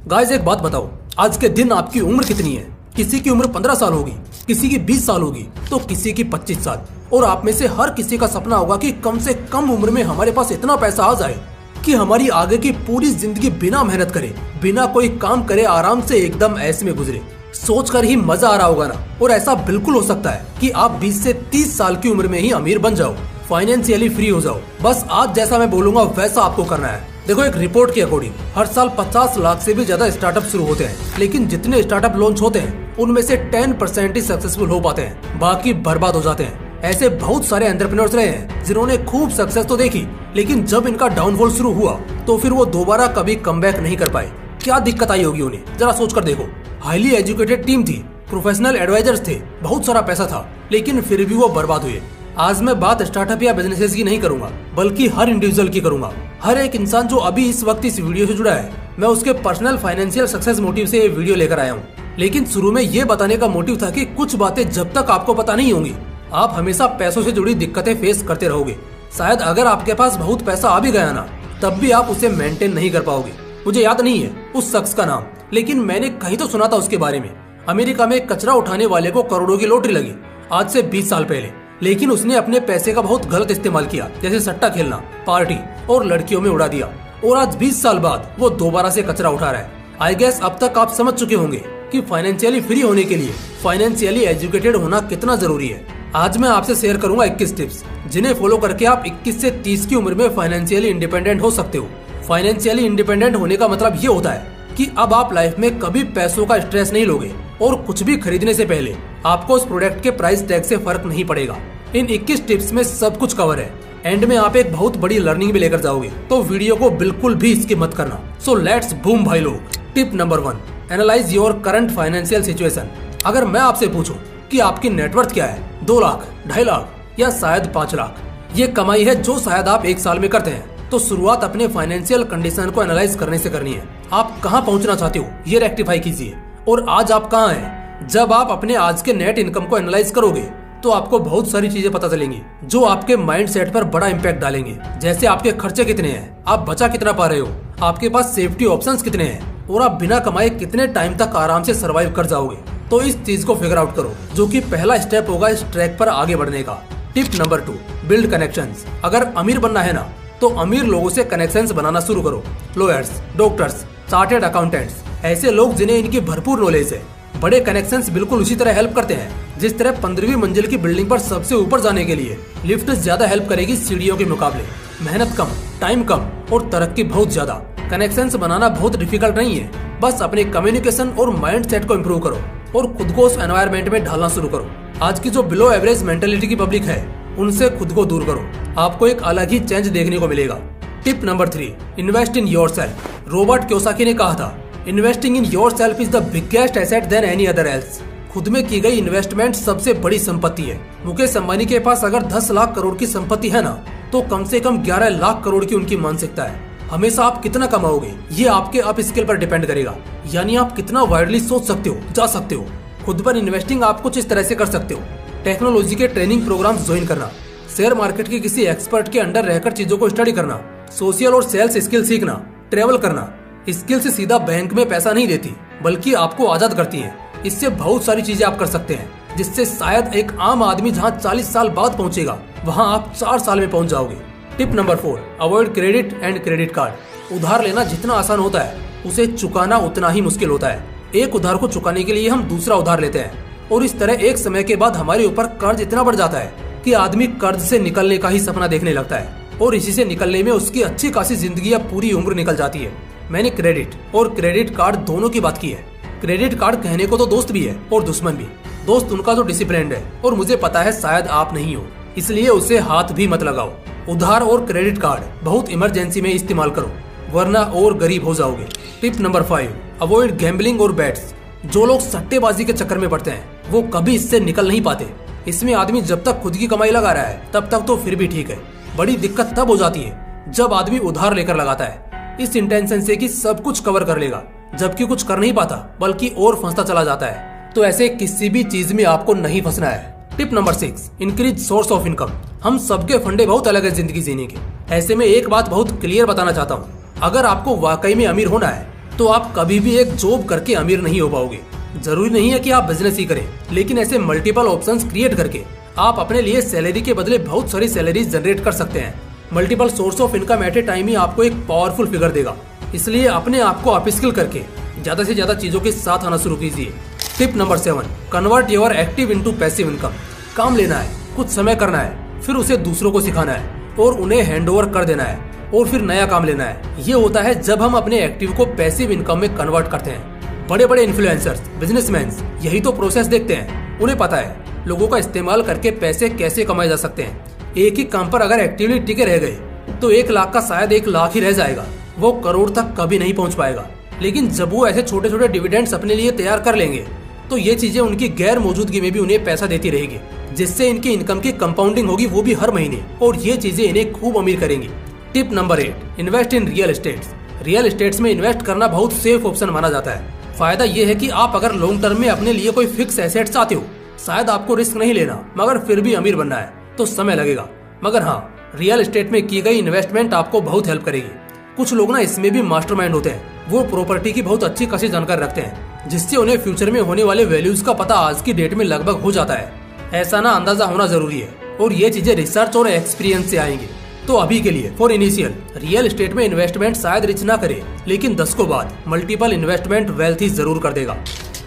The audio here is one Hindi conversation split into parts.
गाइस एक बात बताओ, आज के दिन आपकी उम्र कितनी है? किसी की उम्र 15 साल होगी, किसी की 20 साल होगी, तो किसी की 25 साल। और आप में से हर किसी का सपना होगा कि कम से कम उम्र में हमारे पास इतना पैसा आ जाए कि हमारी आगे की पूरी जिंदगी बिना मेहनत करे, बिना कोई काम करे, आराम से एकदम ऐसे में गुजरे। सोचकर ही मजा आ रहा होगा ना। और ऐसा बिल्कुल हो सकता है कि आप 20 से 30 साल की उम्र में ही अमीर बन जाओ, फाइनेंशियली फ्री हो जाओ। बस आज जैसा मैं बोलूंगा वैसा आपको करना है। देखो, एक रिपोर्ट के अकॉर्डिंग हर साल 50 लाख से भी ज्यादा स्टार्टअप शुरू होते हैं, लेकिन जितने स्टार्टअप लॉन्च होते हैं उनमें से 10% ही सक्सेसफुल हो पाते हैं, बाकी बर्बाद हो जाते हैं। ऐसे बहुत सारे एंटरप्रेन्योर्स रहे हैं जिन्होंने खूब सक्सेस तो देखी, लेकिन जब इनका डाउनफॉल शुरू हुआ तो फिर वो दोबारा कभी कमबैक नहीं कर पाए। क्या दिक्कत आई होगी उन्हें, जरा सोच कर देखो। हाईली एजुकेटेड टीम थी, प्रोफेशनल एडवाइजर्स थे, बहुत सारा पैसा था, लेकिन फिर भी वो बर्बाद हुए। आज मैं बात स्टार्टअप या बिजनेसेस की नहीं करूंगा, बल्कि हर इंडिविजुअल की करूंगा। हर एक इंसान जो अभी इस वक्त इस वीडियो से जुड़ा है, मैं उसके पर्सनल फाइनेंशियल सक्सेस मोटिव से ये वीडियो लेकर आया हूँ। लेकिन शुरू में ये बताने का मोटिव था कि कुछ बातें जब तक आपको पता नहीं होंगी, आप हमेशा पैसों से जुड़ी दिक्कतें फेस करते रहोगे। शायद अगर आपके पास बहुत पैसा आ भी गया ना, तब भी आप उसे मेंटेन नहीं कर पाओगे। मुझे याद नहीं है उस शख्स का नाम, लेकिन मैंने कहीं तो सुना था उसके बारे में। अमेरिका में कचरा उठाने वाले को करोड़ों की लॉटरी लगी आज से 20 साल पहले, लेकिन उसने अपने पैसे का बहुत गलत इस्तेमाल किया, जैसे सट्टा खेलना, पार्टी और लड़कियों में उड़ा दिया। और आज 20 साल बाद वो दोबारा से कचरा उठा रहा है। आई गेस अब तक आप समझ चुके होंगे कि फाइनेंशियली फ्री होने के लिए फाइनेंशियली एजुकेटेड होना कितना जरूरी है। आज मैं आपसे शेयर करूंगा 21 टिप्स, जिन्हें फॉलो करके आप 21 से 30 की उम्र में फाइनेंशियली इंडिपेंडेंट हो सकते हो। फाइनेंशियली इंडिपेंडेंट होने का मतलब ये होता है कि अब आप लाइफ में कभी पैसों का स्ट्रेस नहीं लोगे और कुछ भी खरीदने से पहले आपको उस प्रोडक्ट के प्राइस टैग से फर्क नहीं पड़ेगा। इन 21 टिप्स में सब कुछ कवर है। एंड में आप एक बहुत बड़ी लर्निंग भी लेकर जाओगे, तो वीडियो को बिल्कुल भी स्किप मत करना। सो लेट्स बूम भाई लोग। Tip number 1, analyse your current financial situation. अगर मैं आपसे पूछूं कि आपकी नेटवर्थ क्या है, 2 लाख, 2.5 लाख या शायद 5 लाख, ये कमाई है जो शायद आप 1 साल में करते हैं, तो शुरुआत अपने फाइनेंशियल कंडीशन को एनालाइज करने से करनी है। आप कहां पहुंचना चाहते हो ये रेक्टिफाई कीजिए, और आज आप कहां हैं। जब आप अपने आज के नेट इनकम को एनालाइज करोगे तो आपको बहुत सारी चीजें पता चलेंगी जो आपके माइंड सेट पर बड़ा इम्पैक्ट डालेंगे। जैसे आपके खर्चे कितने हैं, आप बचा कितना पा रहे हो, आपके पास सेफ्टी ऑप्शंस कितने हैं, और आप बिना कमाए कितने टाइम तक आराम से सर्वाइव कर जाओगे। तो इस चीज को फिगर आउट करो, जो कि पहला स्टेप होगा इस ट्रैक पर आगे बढ़ने का। Tip number 2, build connections. अगर अमीर बनना है ना, तो अमीर लोगों से कनेक्शंस बनाना शुरू करो। लॉयर्स, डॉक्टर्स, चार्टेड अकाउंटेंट्स, ऐसे लोग जिन्हें इनकी भरपूर नॉलेज है। बड़े कनेक्शंस बिल्कुल उसी तरह हेल्प करते हैं जिस तरह 15वीं मंजिल की बिल्डिंग पर सबसे ऊपर जाने के लिए लिफ्ट ज्यादा हेल्प करेगी सीढ़ियों के मुकाबले। मेहनत कम, टाइम कम और तरक्की बहुत ज्यादा। कनेक्शंस बनाना बहुत डिफिकल्ट नहीं है, बस अपने कम्युनिकेशन और माइंड सेट को इम्प्रूव करो और खुद को उस एनवायरमेंट में ढालना शुरू करो। आज की जो बिलो एवरेज मेंटेलिटी की पब्लिक है, उनसे खुद को दूर करो, आपको एक अलग ही चेंज देखने को मिलेगा। Tip number 3, invest in yourself. Robert Kiyosaki ने कहा था, investing in yourself is the biggest asset than any other else. खुद में की गई इन्वेस्टमेंट सबसे बड़ी संपत्ति है। मुकेश अंबानी के पास अगर 10 लाख करोड़ की संपत्ति है ना, तो कम से कम 11 लाख करोड़ की उनकी मानसिकता है। हमेशा आप कितना कमाओगे ये आपके अप स्किल पर डिपेंड करेगा, यानी आप कितना वाइडली सोच सकते हो, जा सकते हो। खुद पर इन्वेस्टिंग आप कुछ इस तरह से कर सकते हो। टेक्नोलॉजी के ट्रेनिंग प्रोग्राम ज्वाइन करना, शेयर मार्केट के किसी एक्सपर्ट के अंडर रहकर चीजों को स्टडी करना, सोशल और सेल्स स्किल सीखना, ट्रेवल करना। स्किल से सीधा बैंक में पैसा नहीं देती, बल्कि आपको आजाद करती है। इससे बहुत सारी चीजें आप कर सकते हैं, जिससे शायद एक आम आदमी जहां 40 साल बाद पहुंचेगा, वहां आप 4 साल में पहुंच जाओगे। Tip number 4, avoid credit and credit card. उधार लेना जितना आसान होता है, उसे चुकाना उतना ही मुश्किल होता है। एक उधार को चुकाने के लिए हम दूसरा उधार लेते हैं, और इस तरह एक समय के बाद हमारे ऊपर कर्ज इतना बढ़ जाता है कि आदमी कर्ज से निकलने का ही सपना देखने लगता है, और इसी से निकलने में उसकी अच्छी खासी जिंदगी या पूरी उम्र निकल जाती है। मैंने क्रेडिट और क्रेडिट कार्ड दोनों की बात की है। क्रेडिट कार्ड कहने को तो दोस्त भी है और दुश्मन भी। दोस्त उनका जो डिसिप्लिन्ड है, और मुझे पता है शायद आप नहीं हो, इसलिए उसे हाथ भी मत लगाओ। उधार और क्रेडिट कार्ड बहुत इमरजेंसी में इस्तेमाल करो, वरना और गरीब हो जाओगे। टिप नंबर 5, अवॉइड गैम्बलिंग और बेट्स। जो लोग सट्टेबाजी के चक्कर में पड़ते हैं, वो कभी इससे निकल नहीं पाते। इसमें आदमी जब तक खुद की कमाई लगा रहा है, तब तक तो फिर भी ठीक है। बड़ी दिक्कत तब हो जाती है जब आदमी उधार लेकर लगाता है, इस इंटेंशन से कि सब कुछ कवर कर लेगा, जबकि कुछ कर नहीं पाता, बल्कि और फंसता चला जाता है। तो ऐसे किसी भी चीज में आपको नहीं फंसना है। Tip number 6, increase source of income. हम सबके फंडे बहुत अलग है जिंदगी जीने के। ऐसे में एक बात बहुत क्लियर बताना चाहता हूँ, अगर आपको वाकई में अमीर होना है तो आप कभी भी एक जॉब करके अमीर नहीं हो पाओगे। जरूरी नहीं है कि आप बिजनेस ही करें, लेकिन ऐसे मल्टीपल ऑप्शंस क्रिएट करके आप अपने लिए सैलरी के बदले बहुत सारी सैलरीज जनरेट कर सकते हैं। Multiple source of income at a time ही आपको एक पावरफुल फिगर देगा। इसलिए अपने आप को अपस्किल करके ज्यादा से ज्यादा चीजों के साथ आना शुरू कीजिए। Tip number 7, convert your active into passive income. काम लेना है, कुछ समय करना है, फिर उसे दूसरों को सिखाना है और उन्हें हैंडओवर कर देना है और फिर नया काम लेना है। ये होता है जब हम अपने एक्टिव को पैसिव इनकम में कन्वर्ट करते हैं। बड़े बड़े इन्फ्लुएंसर्स, बिजनेसमैन यही तो प्रोसेस देखते हैं। उन्हें पता है लोगों का इस्तेमाल करके पैसे कैसे कमाए जा सकते हैं। एक ही काम पर अगर एक्टिवली टिके रह गए तो 1 लाख का शायद 1 लाख ही रह जाएगा, वो करोड़ तक कभी नहीं पहुंच पाएगा। लेकिन जब वो ऐसे छोटे छोटे डिविडेंड्स अपने लिए तैयार कर लेंगे तो ये चीजें उनकी गैर मौजूदगी में भी उन्हें पैसा देती रहेगी, जिससे इनकी इनकम की कंपाउंडिंग होगी, वो भी हर महीने, और ये चीजें इन्हें खूब अमीर करेंगी। Tip number 8, invest in real estates. Real estates में इन्वेस्ट करना बहुत सेफ ऑप्शन माना जाता है। फायदा ये है कि आप अगर लॉन्ग टर्म में अपने लिए कोई फिक्स एसेट चाहते हो, शायद आपको रिस्क नहीं लेना मगर फिर भी अमीर बनना है तो समय लगेगा, मगर हाँ, रियल एस्टेट में की गई इन्वेस्टमेंट आपको बहुत हेल्प करेगी। कुछ लोग ना इसमें भी मास्टरमाइंड होते हैं। वो प्रॉपर्टी की बहुत अच्छी खासी जानकारी रखते हैं, जिससे उन्हें फ्यूचर में होने वाले वैल्यूज का पता आज की डेट में लगभग हो जाता है। ऐसा ना अंदाजा होना जरूरी है और ये चीजें रिसर्च और एक्सपीरियंस से आएंगी। तो अभी के लिए फॉर इनिशियल रियल एस्टेट में इन्वेस्टमेंट शायद रिच ना करे, लेकिन 10 को बाद मल्टीपल इन्वेस्टमेंट वेल्थी जरूर कर देगा।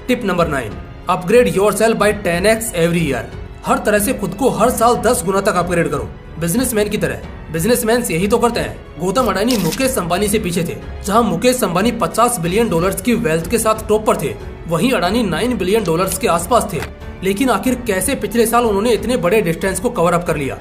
Tip number 9, upgrade yourself by 10x every year. हर तरह से खुद को हर साल 10 गुना तक अपग्रेड करो, बिजनेसमैन की तरह। बिजनेसमैन यही तो करते हैं। गौतम अडानी मुकेश अंबानी से पीछे थे। जहां मुकेश अंबानी $50 बिलियन की वेल्थ के साथ टॉप पर थे, वहीं अडानी $9 बिलियन के आसपास थे। लेकिन आखिर कैसे पिछले साल उन्होंने इतने बड़े डिस्टेंस को कवर अप कर लिया?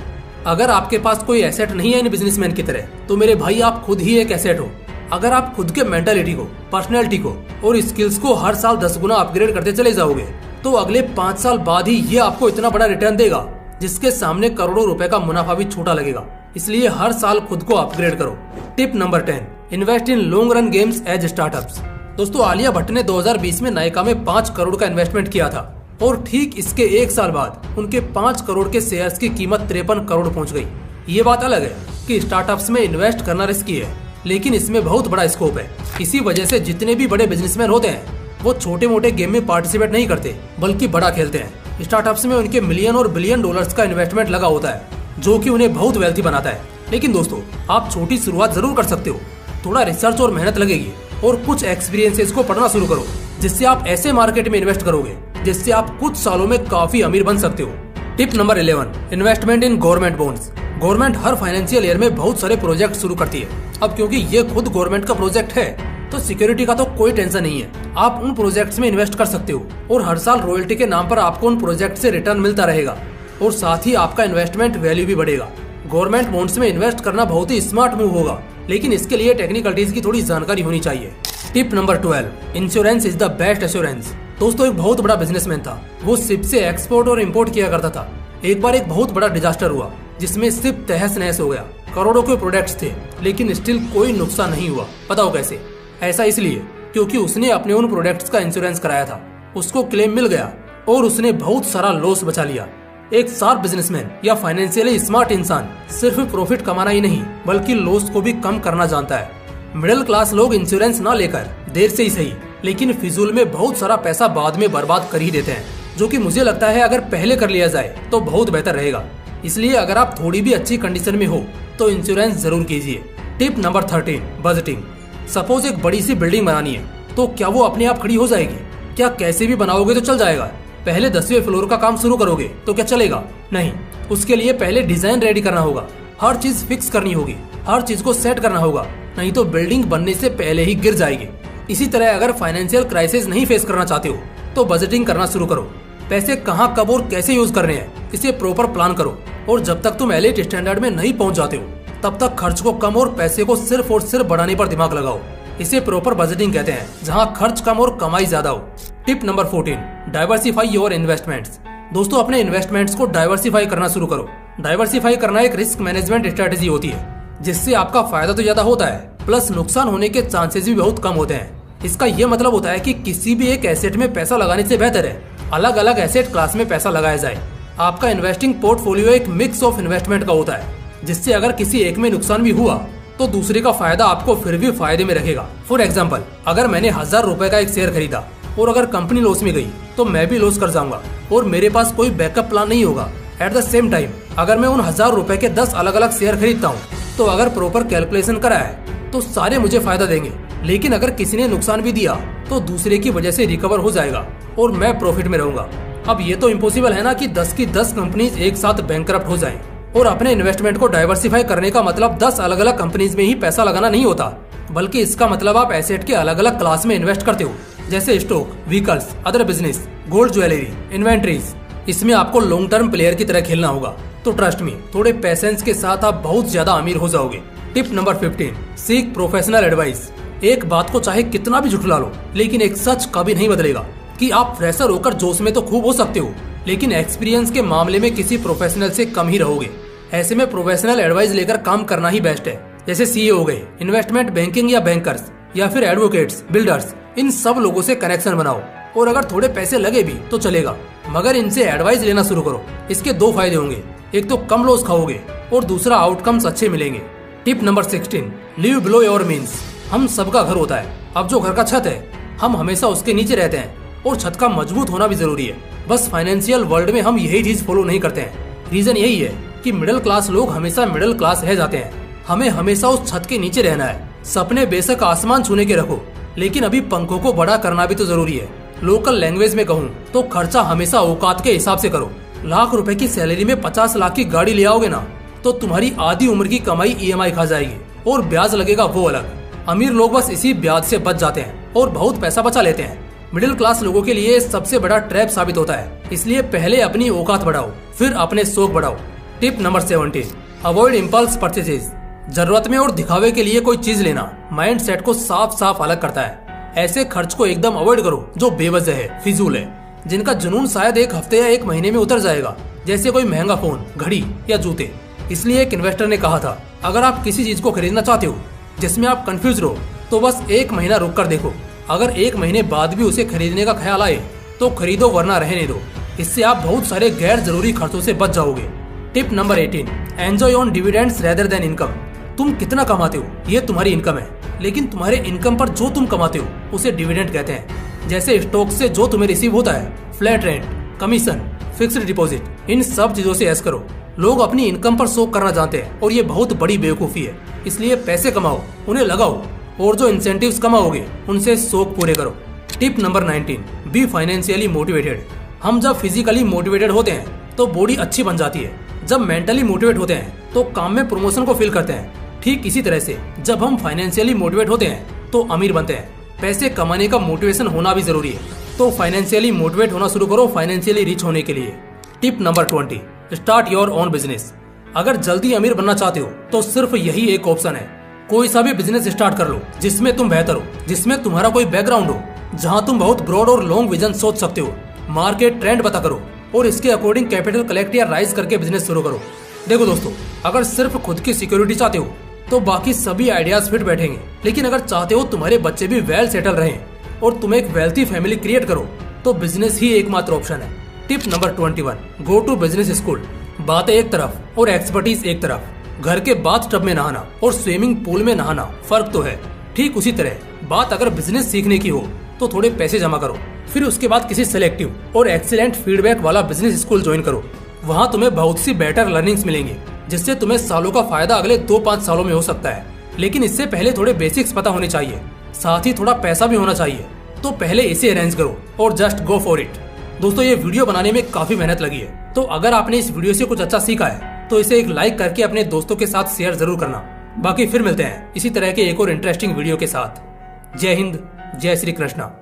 अगर आपके पास कोई एसेट नहीं है इन बिजनेसमैन की तरह, तो मेरे भाई आप खुद ही एक एसेट हो। अगर आप खुद के मेंटालिटी को, पर्सनैलिटी को और स्किल्स को हर साल 10 गुना अपग्रेड करते चले जाओगे, तो अगले 5 साल बाद ही ये आपको इतना बड़ा रिटर्न देगा, जिसके सामने करोड़ों रुपए का मुनाफा भी छोटा लगेगा। इसलिए हर साल खुद को अपग्रेड करो। Tip number 10, invest in long run games as startups. दोस्तों, आलिया भट्ट ने 2020 में नायका में 5 करोड़ का इन्वेस्टमेंट किया था और ठीक इसके 1 साल बाद उनके 5 करोड़ के शेयर्स की कीमत 53 करोड़ पहुंच गई। ये बात अलग है कि स्टार्टअप्स में इन्वेस्ट करना रिस्की है, लेकिन इसमें बहुत बड़ा स्कोप है। इसी वजह से जितने भी बड़े बिजनेसमैन होते हैं, वो छोटे मोटे गेम में पार्टिसिपेट नहीं करते, बल्कि बड़ा खेलते हैं। स्टार्टअप्स में उनके मिलियन और बिलियन डॉलर्स का इन्वेस्टमेंट लगा होता है, जो कि उन्हें बहुत वेल्थी बनाता है। लेकिन दोस्तों, आप छोटी शुरुआत जरूर कर सकते हो। थोड़ा रिसर्च और मेहनत लगेगी और कुछ एक्सपीरियंसेस को पढ़ना शुरू करो, जिससे आप ऐसे मार्केट में इन्वेस्ट करोगे जिससे आप कुछ सालों में काफी अमीर बन सकते हो। Tip number 11, investment in government bonds. Government her financial year में बहुत सारे प्रोजेक्ट शुरू करती है। अब क्योंकि ये खुद गवर्नमेंट का प्रोजेक्ट है, तो सिक्योरिटी का तो कोई टेंशन नहीं है। आप उन प्रोजेक्ट्स में इन्वेस्ट कर सकते हो और हर साल रॉयल्टी के नाम पर आपको उन प्रोजेक्ट से रिटर्न मिलता रहेगा और साथ ही आपका इन्वेस्टमेंट वैल्यू भी बढ़ेगा। गवर्नमेंट बॉन्ड्स में इन्वेस्ट करना बहुत ही स्मार्ट मूव होगा, लेकिन इसके लिए टेक्निकलिटीज की थोड़ी जानकारी होनी चाहिए। Tip number 12, insurance is the best assurance. दोस्तों, एक बहुत बड़ा बिजनेसमैन था। वो शिप से एक्सपोर्ट और इम्पोर्ट किया करता था। एक बार एक बहुत बड़ा डिजास्टर हुआ, जिसमें शिप तहस नहस हो गया। करोड़ों के प्रोडक्ट्स थे, लेकिन स्टिल कोई नुकसान नहीं हुआ। बताओ कैसे? ऐसा इसलिए क्योंकि उसने अपने उन प्रोडक्ट्स का इंश्योरेंस कराया था। उसको क्लेम मिल गया और उसने बहुत सारा लॉस बचा लिया। एक शार्प बिजनेसमैन या फाइनेंशियली स्मार्ट इंसान सिर्फ प्रॉफिट कमाना ही नहीं, बल्कि लॉस को भी कम करना जानता है। मिडिल क्लास लोग इंश्योरेंस ना लेकर देर से ही सही, लेकिन फिजूल में बहुत सारा पैसा बाद में बर्बाद कर ही देते हैं, जो कि मुझे लगता है अगर पहले कर लिया जाए तो बहुत बेहतर रहेगा। इसलिए अगर आप थोड़ी भी अच्छी कंडीशन में हो तो इंश्योरेंस जरूर कीजिए। Tip number 13, budgeting. सपोज एक बड़ी सी बिल्डिंग बनानी है, तो क्या वो अपने आप खड़ी हो जाएगी? क्या कैसे भी बनाओगे तो चल जाएगा? पहले 10वें फ्लोर का काम शुरू करोगे तो क्या चलेगा? नहीं, उसके लिए पहले डिजाइन रेडी करना होगा, हर चीज फिक्स करनी होगी, हर चीज को सेट करना होगा, नहीं तो बिल्डिंग बनने से पहले ही गिर जाएगी। इसी तरह अगर फाइनेंशियल क्राइसिस नहीं फेस करना चाहते हो तो बजटिंग करना शुरू करो। पैसे कहाँ, कब और कैसे यूज करने हैं, इसे प्रॉपर प्लान करो। और जब तक तुम एलीट स्टैंडर्ड में नहीं पहुंच जाते हो, तब तक खर्च को कम और पैसे को सिर्फ और सिर्फ बढ़ाने पर दिमाग लगाओ। इसे प्रॉपर बजटिंग कहते हैं, जहां खर्च कम और कमाई ज्यादा हो। Tip number 14, diversify your investments. दोस्तों, अपने इन्वेस्टमेंट्स को डाइवर्सिफाई करना शुरू करो। डाइवर्सिफाई करना एक रिस्क मैनेजमेंट स्ट्रेटेजी होती है, जिससे आपका फायदा तो ज्यादा होता है, प्लस नुकसान होने के चांसेस भी बहुत कम होते हैं। इसका ये मतलब होता है कि किसी भी एक एसेट में पैसा लगाने से बेहतर है अलग अलग एसेट क्लास में पैसा लगाया जाए। आपका इन्वेस्टिंग पोर्टफोलियो एक मिक्स ऑफ इन्वेस्टमेंट का होता है, जिससे अगर किसी एक में नुकसान भी हुआ तो दूसरे का फायदा आपको फिर भी फायदे में रखेगा। फॉर एग्जाम्पल, अगर मैंने 1000 रुपए का एक शेयर खरीदा और अगर कंपनी लॉस में गई तो मैं भी लॉस कर जाऊंगा और मेरे पास कोई बैकअप प्लान नहीं होगा। एट द सेम टाइम अगर मैं उन 1000 रुपए के 10 अलग अलग शेयर खरीदता हूँ तो अगर प्रॉपर कैलकुलेशन करा है तो सारे मुझे फायदा देंगे। लेकिन अगर किसी ने नुकसान भी दिया तो दूसरे की वजह से रिकवर हो जाएगा और मैं प्रॉफिट में रहूंगा। अब ये तो इम्पॉसिबल है ना कि 10 की 10 कंपनीज एक साथ बैंकरप्ट हो जाएं। और अपने इन्वेस्टमेंट को डाइवर्सिफाई करने का मतलब 10 अलग अलग कंपनीज में ही पैसा लगाना नहीं होता, बल्कि इसका मतलब आप एसेट के अलग अलग क्लास में इन्वेस्ट करते हो, जैसे stock, vehicles, other business, gold jewellery, inventories. इसमें आपको लॉन्ग टर्म प्लेयर की तरह खेलना होगा। तो ट्रस्ट मी, थोड़े पेशेंस के साथ आप बहुत ज्यादा अमीर हो जाओगे। Tip number 15, seek professional advice. एक बात को चाहे कितना भी झुठला लो, लेकिन एक सच कभी नहीं बदलेगा कि आप फ्रेशर होकर जोश में तो खूब हो सकते हो, लेकिन एक्सपीरियंस के मामले में किसी प्रोफेशनल से कम ही रहोगे। ऐसे में प्रोफेशनल एडवाइस लेकर काम करना ही बेस्ट है। जैसे सीए हो गए, इन्वेस्टमेंट बैंकिंग या बैंकर्स, या फिर एडवोकेट्स, बिल्डर्स, इन सब लोगों से कनेक्शन बनाओ। और अगर थोड़े पैसे लगे भी तो चलेगा, मगर इनसे एडवाइस लेना शुरू करो। इसके 2 फायदे होंगे, एक तो कम लॉस खाओगे और दूसरा आउटकम्स अच्छे मिलेंगे। Tip number 16, live below your means. हम सबका घर होता है। अब जो घर का छत है, हम हमेशा उसके नीचे रहते हैं और छत का मजबूत होना भी जरूरी है। बस फाइनेंशियल वर्ल्ड में हम यही चीज फॉलो नहीं करते हैं। रीजन यही है कि मिडिल क्लास लोग हमेशा मिडिल क्लास रह जाते हैं। हमें हमेशा उस छत के नीचे रहना है। सपने बेशक आसमान छूने के रखो, लेकिन अभी पंखों को बड़ा करना भी तो जरूरी है। लोकल लैंग्वेज में कहूँ तो खर्चा हमेशा औकात के हिसाब से करो। लाख रुपए की सैलरी में 50 लाख की गाड़ी ले आओगे ना, तो तुम्हारी आधी उम्र की कमाई EMI खा जाएगी और ब्याज लगेगा वो अलग। अमीर लोग बस इसी ब्याज से बच जाते हैं और बहुत पैसा बचा लेते हैं। मिडिल क्लास लोगों के लिए सबसे बड़ा ट्रैप साबित होता है। इसलिए पहले अपनी औकात बढ़ाओ, फिर अपने शौक बढ़ाओ। Tip number 17, avoid impulse purchases. जरूरत में और दिखावे के लिए कोई चीज लेना माइंड सेट को साफ साफ अलग करता है। ऐसे खर्च को एकदम अवॉइड करो जो बेवजह है, फिजूल है, जिनका जुनून शायद 1 हफ्ते या 1 महीने में उतर जाएगा, जैसे कोई महंगा फोन, घड़ी या जूते। इसलिए एक इन्वेस्टर ने कहा था, अगर आप किसी चीज को खरीदना चाहते हो जिसमें आप कंफ्यूज रहो तो बस 1 महीना रुक कर देखो। अगर 1 महीने बाद भी उसे खरीदने का ख्याल आए तो खरीदो, वरना रहने दो। इससे आप बहुत सारे गैर जरूरी खर्चों से बच जाओगे। Tip number 18, enjoy on dividends rather than income. तुम कितना कमाते हो ये तुम्हारी इनकम है, लेकिन तुम्हारे इनकम पर जो तुम कमाते हो उसे डिविडेंड कहते हैं। जैसे स्टॉक से जो तुम्हें रिसीव होता है, flat rent, commission, fixed deposit, इन सब चीजों से ऐश करो। लोग अपनी इनकम पर शौक करना जानते हैं और ये बहुत बड़ी बेवकूफी है। इसलिए पैसे कमाओ, उन्हें लगाओ और जो इंसेंटिव्स कमाओगे उनसे शौक पूरे करो। Tip number 19, be financially motivated. हम जब फिजिकली मोटिवेटेड होते हैं तो बॉडी अच्छी बन जाती है। जब मेंटली मोटिवेट होते हैं तो काम में प्रमोशन को फील करते हैं। ठीक इसी तरह से जब हम फाइनेंशियली मोटिवेट होते हैं तो अमीर बनते हैं। पैसे कमाने का मोटिवेशन होना भी जरूरी है, तो फाइनेंशियली मोटिवेट होना शुरू करो फाइनेंशियली रिच होने के लिए। Tip number 20, start your own business. अगर जल्दी अमीर बनना चाहते हो तो सिर्फ यही एक ऑप्शन है, कोई सा भी बिजनेस स्टार्ट कर लो जिसमें तुम बेहतर हो, जिसमें तुम्हारा कोई बैकग्राउंड हो, जहां तुम बहुत ब्रॉड और लॉन्ग विजन सोच सकते हो। मार्केट ट्रेंड पता करो और इसके अकॉर्डिंग कैपिटल कलेक्ट या राइज करके बिजनेस शुरू करो। देखो दोस्तों, अगर सिर्फ खुद की सिक्योरिटी चाहते हो तो बाकी सभी आइडियाज फिट बैठेंगे, लेकिन अगर चाहते हो तुम्हारे बच्चे भी वेल सेटल रहें और तुम एक वेल्थी फैमिली क्रिएट करो तो बिजनेस ही एकमात्र ऑप्शन है। Tip number 21, go to business school. बातें एक तरफ और एक्सपर्टीज एक तरफ। घर के बाथ टब में नहाना और स्विमिंग पूल में नहाना फर्क तो है। ठीक उसी तरह बात अगर बिजनेस सीखने की हो तो थोड़े पैसे जमा करो, फिर उसके बाद किसी सिलेक्टिव और एक्सीलेंट फीडबैक वाला बिजनेस स्कूल ज्वाइन करो। वहाँ तुम्हें बहुत सी बेटर लर्निंग्स मिलेंगी जिससे तुम्हें सालों का फायदा अगले 2-5 सालों में हो सकता है। लेकिन इससे पहले थोड़े बेसिक्स पता होने चाहिए, साथ ही थोड़ा पैसा भी होना चाहिए। तो पहले इसे अरेंज करो और जस्ट गो फॉर इट। दोस्तों, ये वीडियो बनाने में काफी मेहनत लगी है, तो अगर आपने इस वीडियो से कुछ अच्छा सीखा है तो इसे एक लाइक करके अपने दोस्तों के साथ शेयर जरूर करना। बाकी फिर मिलते हैं इसी तरह के एक और इंटरेस्टिंग वीडियो के साथ। जय हिंद, जय श्री कृष्णा।